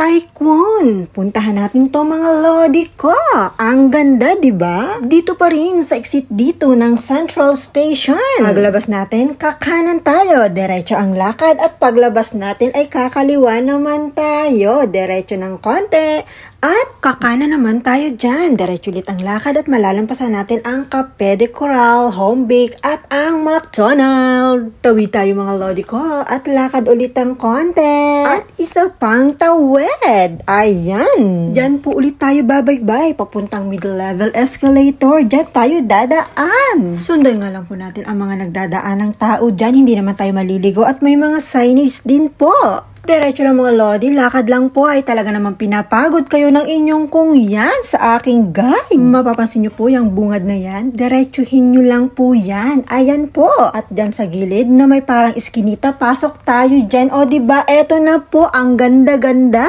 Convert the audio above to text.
Tycoon! Puntahan natin to mga lodi ko. Ang ganda, di ba? Dito pa rin sa exit dito ng Central Station. Paglabas natin, kakanan tayo. Diretso ang lakad at paglabas natin ay kakaliwa naman tayo. Diretso ng konti. At kakanan naman tayo dyan. Diretso ulit ang lakad at malalampasan natin ang Cafe de Coral, Home Bake at ang McDonald's. Tawid tayo mga lodi ko at lakad ulit ang konti. At isa pang tawid. Ayan. Dyan po ulit tayo babaybay. Papuntang middle level escalator. Dyan tayo dadaan. Sundan nga lang po natin ang mga nagdadaan ng tao dyan. Hindi naman tayo maliligo at may mga signage din po. Diretso lang mga lodi, lakad lang po ay talaga naman pinapagod kayo ng inyong kung yan sa aking guide. Mapapansin nyo po yung bungad na yan, diretsuhin nyo lang po yan. Ayan po. At dyan sa gilid na may parang iskinita, pasok tayo dyan. O diba, eto na po, ang ganda-ganda.